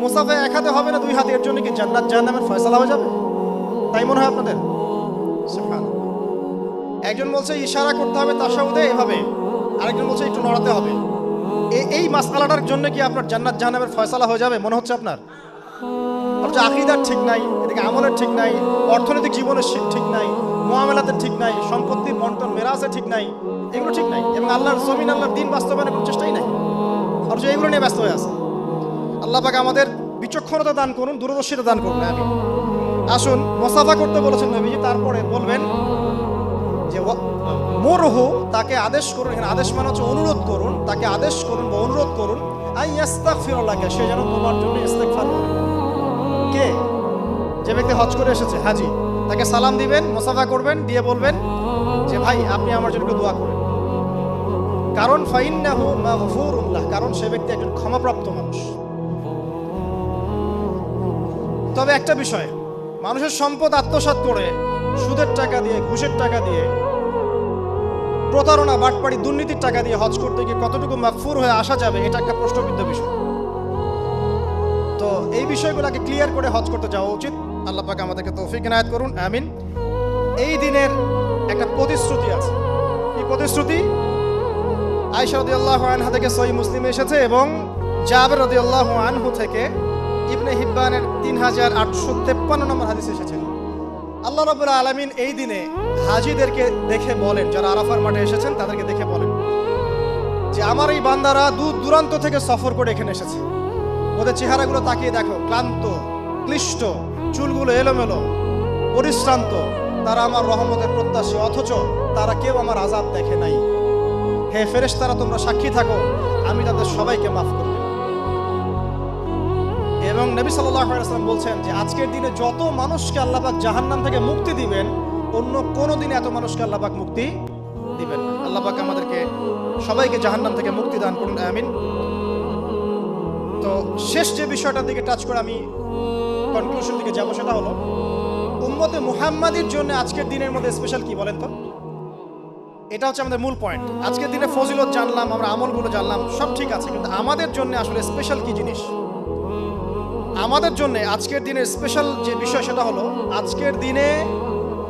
মুসাফা এক হাতে হবে না, দুই হাতে, এর জন্য কি জান্নাত জাহান্নামের ফয়সালা হয়ে যাবে? তাই মনে হয় আপনাদের? সুবহানাল্লাহ। একজন বলছে ইশারা করতে হবে তাশাহুদে এভাবে, আরেকজন বলছে একটু নড়াতে হবে। এই মাসআলাটার জন্য কি আপনার জান্নাত জাহান্নামের ফয়সালা হয়ে যাবে মনে হচ্ছে আপনার? অথচ আকীদার ঠিক নাই, এদিকে আমলের ঠিক নাই, অর্থনৈতিক জীবনের ঠিক নাই, মুআমালাতের ঠিক নাই, সম্পত্তির বন্টন মেরাজের ঠিক নাই, এগুলো ঠিক নাই, এবং আল্লাহর জমিন আল্লাহর দ্বীন বাস্তবায়নের কোনো চেষ্টাই নাই, অথচ এগুলো নিয়ে ব্যস্ত হয়ে আছে। আল্লাহ পাক আমাদের বিচক্ষণতা দান করুন, দূরদর্শিতা দান করুন। আমি আসুন, মুসাফা করতে বলেছেন নবীজি, তারপরে বলবেন যে মুরহু, তাকে আদেশ করুন। এখানে আদেশ মানে হচ্ছে অনুরোধ করুন, তাকে আদেশ করুন বা অনুরোধ করুন, আই ইস্তাগফিরুল্লাহ, সে যেন তোমার জন্য ইস্তেগফার করে। কে? যে ব্যক্তি হজ করে এসেছে, হাজি, তাকে সালাম দিবেন, মুসাফা করবেন, দিয়ে বলবেন যে ভাই আপনি আমার জন্য একটু দোয়া করেন। কারণ ফাইন্নাহু মাগফুরুন লাহ, কারণ সে ব্যক্তি একজন ক্ষমাপ্রাপ্ত মানুষ। তবে একটা বিষয়, মানুষের সম্পদ আত্মসাৎ করে সুদের টাকা দিয়ে, ঘুষের টাকা দিয়ে, প্রতারণা, বাটপাড়ি, দুর্নীতির টাকা দিয়ে হজ করতে গিয়ে কতটুকু মাগফুর হয়ে আসা যাবে, এটা একটা প্রশ্নবিদ্ধ বিষয়। তো এই বিষয়গুলোকে ক্লিয়ার করে হজ করতে যাওয়া উচিত। আল্লাহ পাক আমাদেরকে তৌফিক ইনায়াত করুন, আমিন। এই দিনের একটা প্রতিশ্রুতি আছে। এই প্রতিশ্রুতি আয়েশা রাদিয়াল্লাহু আনহা থেকে সহিহ মুসলিমে এসেছে, এবং জাবের রাদিয়াল্লাহু আনহু থেকে ইবনে হিব্বানের 3853 নম্বর হাদিস এসেছে। আল্লাহ রাব্বুল আলামিন এই দিনে হাজীদেরকে দেখে বলেন, যারা আরাফার মাঠে এসেছেন তাদেরকে দেখে বলেন যে আমার এই বান্দারা দূর দূরান্ত থেকে সফর করে এখানে এসেছে, ওদের চেহারাগুলো তাকিয়ে দেখো, ক্লান্ত, ক্লিষ্ট, চুলগুলো এলোমেলো, পরিশ্রান্ত, তারা আমার রহমতের প্রত্যাশী, অথচ তারা কেউ আমার আযাব দেখে নাই। হে ফেরেশতারা, তোমরা সাক্ষী থাকো, আমি তাদের সবাইকে মাফ করব। এবং নবী সাল্লাল্লাহু আলাইহি ওয়াসাল্লাম বলছেন যে আজকের দিনে যত মানুষকে আল্লাহ পাক জাহান্নাম থেকে মুক্তি দিবেন, অন্য কোনো দিনে এত মানুষকে আল্লাহ পাক মুক্তি দিবেন না। আল্লাহ পাক আমাদেরকে সবাইকে জাহান্নাম থেকে মুক্তি দান করুন, আমিন। তো শেষ যে বিষয়টার দিকে টাচ করে আমি কনক্লুশন দিকে যাব, সেটা হলো উম্মতে মুহাম্মাদির জন্য আজকের দিনের মধ্যে স্পেশাল কি বলেন তো? এটা হচ্ছে আমাদের মূল পয়েন্ট। আজকের দিনে ফজিলত জানলাম, আমরা আমলগুলো জানলাম, সব ঠিক আছে, কিন্তু আমাদের জন্য আসলে স্পেশাল কি জিনিস? আমাদের জন্য আজকের দিনের স্পেশাল যে বিষয়, সেটা হলো আজকের দিনে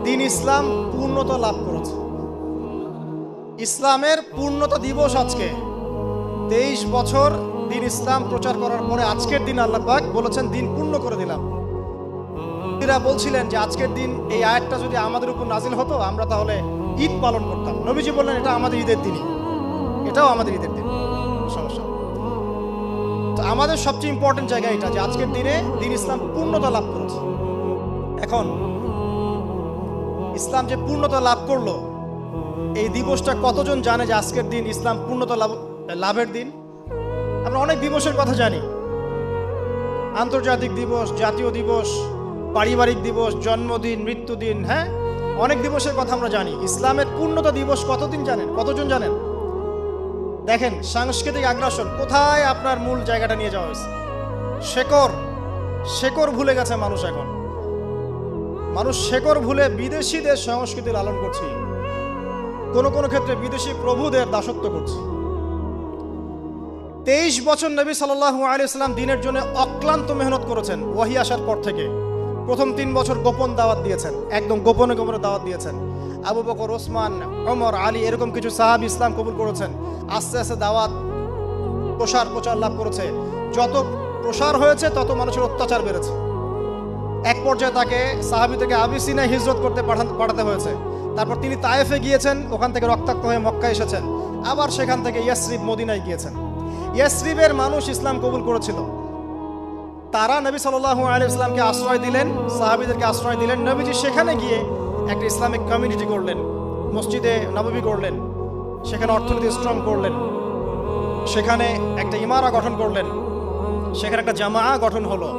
দিন ইসলাম পূর্ণতা লাভ করেছে। ইসলামের পূর্ণতা দিবস আজকে। 23 বছর দিন ইসলাম প্রচার করার পরে আজকের দিন আল্লাহ পাক বলেছেন দিন পূর্ণ করে দিলাম। এরা বলছিলেন যে আজকের দিন এই আয়াতটা যদি আমাদের উপর নাজিল হতো, আমরা তাহলে ঈদ পালন করতাম। নবীজি বললেন এটা আমাদের ঈদের দিনই, এটাও আমাদের ঈদের দিন, সমস্যা। তো আমাদের সবচেয়ে ইম্পর্টেন্ট জায়গা এটা যে আজকের দিনে দিন ইসলাম পূর্ণতা লাভ করেছে। এখন ইসলাম যে পূর্ণতা লাভ করলো, এই দিবসটা কতজন জানে যে আজকের দিন ইসলাম পূর্ণতা লাভের দিন? আমরা অনেক দিবসের কথা জানি, আন্তর্জাতিক দিবস, জাতীয় দিবস, পারিবারিক দিবস, জন্মদিন, মৃত্যুদিন, হ্যাঁ, অনেক দিবসের কথা আমরা জানি। ইসলামের পূর্ণতা দিবস কতদিন জানেন? কতজন জানেন? দেখেন, সাংস্কৃতিক আগ্রাসন কোথায় আপনার মূল জায়গাটা নিয়ে যাওয়া হয়েছে। শেকড় ভুলে গেছে মানুষ। এখন মানুষ শেকড় ভুলে বিদেশিদের সংস্কৃতি লালন করছে, কোনো কোনো ক্ষেত্রে বিদেশি প্রভুদের দাসত্ব করছে। 23 বছর নবী সাল্লাল্লাহু আলাইহি ওয়াসাল্লাম দিনের জন্য অক্লান্ত মেহনত করেছেন। ওয়াহি আসার পর থেকে প্রথম 3 বছর গোপন দাওয়াত দিয়েছেন, একদম গোপনে গোপনে দাওয়াত দিয়েছেন। আবু বকর, ওসমান, ওমর, আলী, এরকম কিছু সাহাবী ইসলাম কবুল করেছেন। আস্তে আস্তে দাওয়াত প্রচার লাভ করেছে। যত প্রসার হয়েছে তত মানুষের অত্যাচার বেড়েছে। এক পর্যায়ে তাকে সাহাবী থেকে আবিসিনায় হিজরত করতে পাঠাতে হয়েছে। তারপর তিনি তায়েফে গিয়েছেন, ওখান থেকে রক্তাক্ত হয়ে মক্কা এসেছেন। আবার সেখান থেকে ইয়াসরিব, মদিনায় গিয়েছেন। ইয়াসরিবের মানুষ ইসলাম কবুল করেছিল। তারা নবী সাল্লাল্লাহু আলাইহি ওয়াসাল্লামকে আশ্রয় দিলেন, সাহাবীদেরকে আশ্রয় দিলেন। নবীজি সেখানে গিয়ে একটা ইসলামিক কমিউনিটি করলেন, মসজিদে নববী করলেন, সেখানে অর্থনীতি স্ট্রং করলেন, সেখানে একটা ইমারা গঠন করলেন, সেখানে একটা জামাআ গঠন হলো।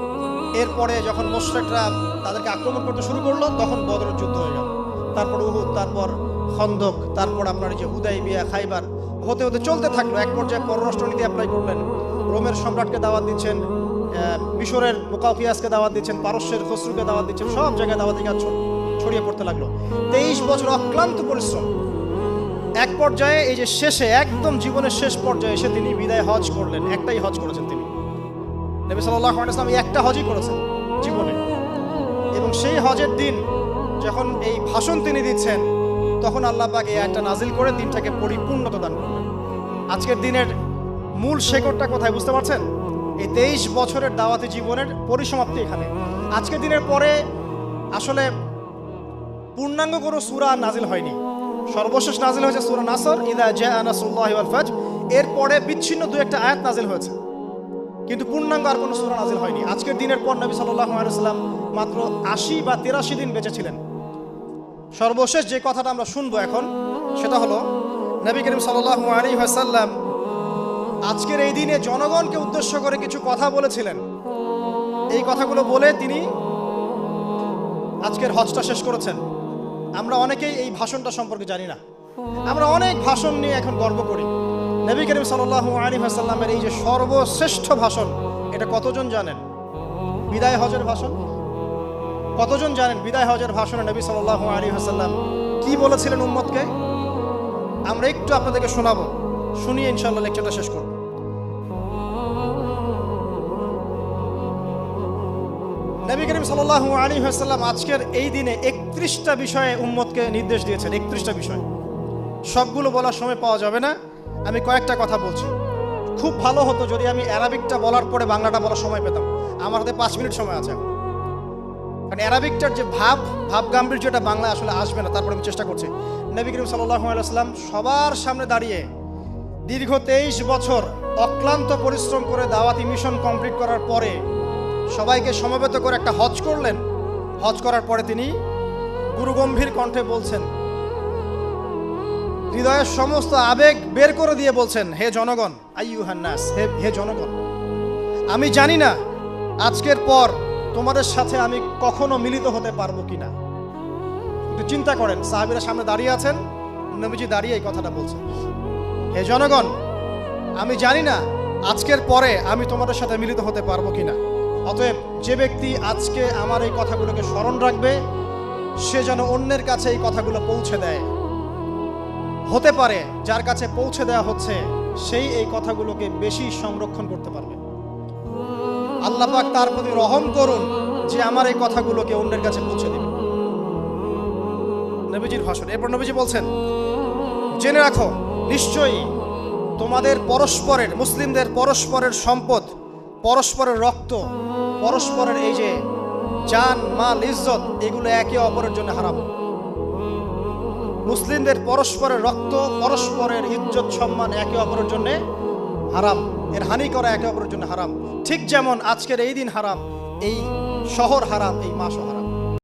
এরপরে যখন মুশরিকরা তাদেরকে আক্রমণ করতে শুরু করলো, তখন বদরের যুদ্ধ হয়ে গেল। তারপর উহুদ, তারপর খন্দক, তারপর আপনার যে হুদাইবিয়া, খাইবার, হতে হতে চলতে থাকলো। এক পর্যায়ে পররাষ্ট্রনীতি অ্যাপ্লাই করলেন। রোমের সম্রাটকে দাওয়াত দিচ্ছেন, মিশরের মুকাউকিয়াসকে দাওয়াত দিচ্ছেন, পারস্যের খসরুকে দাওয়াত দিচ্ছেন, সব জায়গায় দাওয়াতি কাজ ছড়িয়ে পড়তে লাগলো। 23 বছর অক্লান্ত পরিশ্রম। এক পর্যায়ে এই যে শেষে, একদম জীবনের শেষ পর্যায়ে এসে তিনি বিদায় হজ করলেন। একটাই হজ করেছেন তিনি। নবী সাল্লাল্লাহু আলাইহি ওয়াসাল্লাম একটা হজই করেছেন জীবনে, এবং সেই হজের দিন যখন এই ভাষণ তিনি দিচ্ছেন তখন আল্লাহ পাক এই আয়াতটা নাজিল করে দিনটাকে পরিপূর্ণতা দান করলেন। আজকের দিনের মূল শেকড়টা কোথায় বুঝতে পারছেন? এই 23 বছরের দাওয়াতি জীবনের পরিসমাপ্তি এখানে। আজকের দিনের পরে আসলে পূর্ণাঙ্গ কোনো সূরা নাজিল হয়নি। সর্বশেষ নাজিল হয়েছে সূরা নাসর, ইযা জাআ নাসরুল্লাহি ওয়াল ফাজর। এরপরে বিচ্ছিন্ন দুই একটা আয়াত নাজিল হয়েছে, কিন্তু পূর্ণাঙ্গ আর কোনো সূরা নাজিল হয়নি। আজকের দিনের পর নবী সাল্লাল্লাহু আলাইহি ওয়াসাল্লাম মাত্র 80 বা 83 দিন বেঁচে ছিলেন। সর্বশেষ যে কথাটা আমরা শুনবো এখন সেটা হলো নবী করিম সাল্লাল্লাহু আলাইহি ওয়াসাল্লাম আজকের এই দিনে জনগণকে উদ্দেশ্য করে কিছু কথা বলেছিলেন। এই কথাগুলো বলে তিনি আজকের হজটা শেষ করেছেন। আমরা অনেকেই এই ভাষণটা সম্পর্কে জানি না। আমরা অনেক ভাষণ নিয়ে এখন গর্ব করি। নবী করিম সাল্লাল্লাহু আলাইহি ওয়াসাল্লামের এই যে সর্বশ্রেষ্ঠ ভাষণ, এটা কতজন জানেন? বিদায় হজের ভাষণ। কতজন জানেন বিদায় হজের ভাষণে নবী সাল্লাল্লাহু আলাইহি ওয়াসাল্লাম কি বলেছিলেন উম্মতকে? আমরা একটু আপনাদেরকে শোনাবো, শুনিয়ে ইনশাআল্লাহ লেকচারটা শেষ করব। নবী করিম সাল্লাল্লাহু আলাইহি ওয়াসাল্লাম আজকের এই দিনে 31টা বিষয়ে উম্মতকে নির্দেশ দিয়েছেন। 31টা বিষয়, সবগুলো বলার সময় পাওয়া যাবে না, আমি কয়েকটা কথা বলছি। খুব ভালো হতো যদি আমি অ্যারাবিকটা বলার পরে বাংলাটা বলার সময় পেতাম। আমার হাতে 5 মিনিট সময় আছে এখন, কারণ অ্যারাবিকটার যে ভাব গাম্ভীর্যটা বাংলা আসলে আসবে না। তারপরে আমি চেষ্টা করছি। নবী করিম সাল্লাল্লাহু আলাইহি ওয়াসাল্লাম সবার সামনে দাঁড়িয়ে দীর্ঘ 23 বছর অক্লান্ত পরিশ্রম করে দাওয়াতি মিশন কমপ্লিট করার পরে সবাইকে সমবেত করে একটা হজ করলেন। হজ করার পরে তিনি গুরুগম্ভীর কণ্ঠে বলছেন, হৃদয়ের সমস্ত আবেগ বের করে দিয়ে বলছেন, হে জনগণ, আইয়ুহান নাস, হে জনগণ, আমি জানি না আজকের পর তোমাদের সাথে আমি কখনো মিলিত হতে পারবো কিনা। একটু চিন্তা করেন, সাহাবীরা সামনে দাঁড়িয়ে আছেন, নবীজি দাঁড়িয়ে এই কথাটা বলছেন, হে জনগণ, আমি জানি না আজকের পরে আমি তোমাদের সাথে মিলিত হতে পারবো কিনা। অতএব যে ব্যক্তি আজকে আমার এই কথাগুলোকে স্মরণ রাখবে সে যেন অন্যের কাছে এই কথাগুলো পৌঁছে দেয়। হতে পারে যার কাছে পৌঁছে দেওয়া হচ্ছে সেই এই কথাগুলোকে বেশি সংরক্ষণ করতে পারবে। আল্লাহ পাক তার প্রতি রহম করুন যে আমার এই কথাগুলোকে অন্যের কাছে পৌঁছে দেবে। নবীজির ভাষণ। এরপর নবীজি বলছেন, জেনে রাখো নিশ্চয়ই তোমাদের পরস্পরের, মুসলিমদের পরস্পরের সম্পদ, পরস্পরের রক্ত, পরস্পরের এই যে জান মাল ইজ্জত, এগুলো একে অপরের জন্য হারাম। মুসলিমদের পরস্পরের রক্ত, পরস্পরের ইজ্জত সম্মান একে অপরের জন্য হারাম। এর হানি করা একে অপরের জন্য হারাম। ঠিক যেমন আজকের এই দিন হারাম, এই শহর হারাম, এই মাসও হারাম।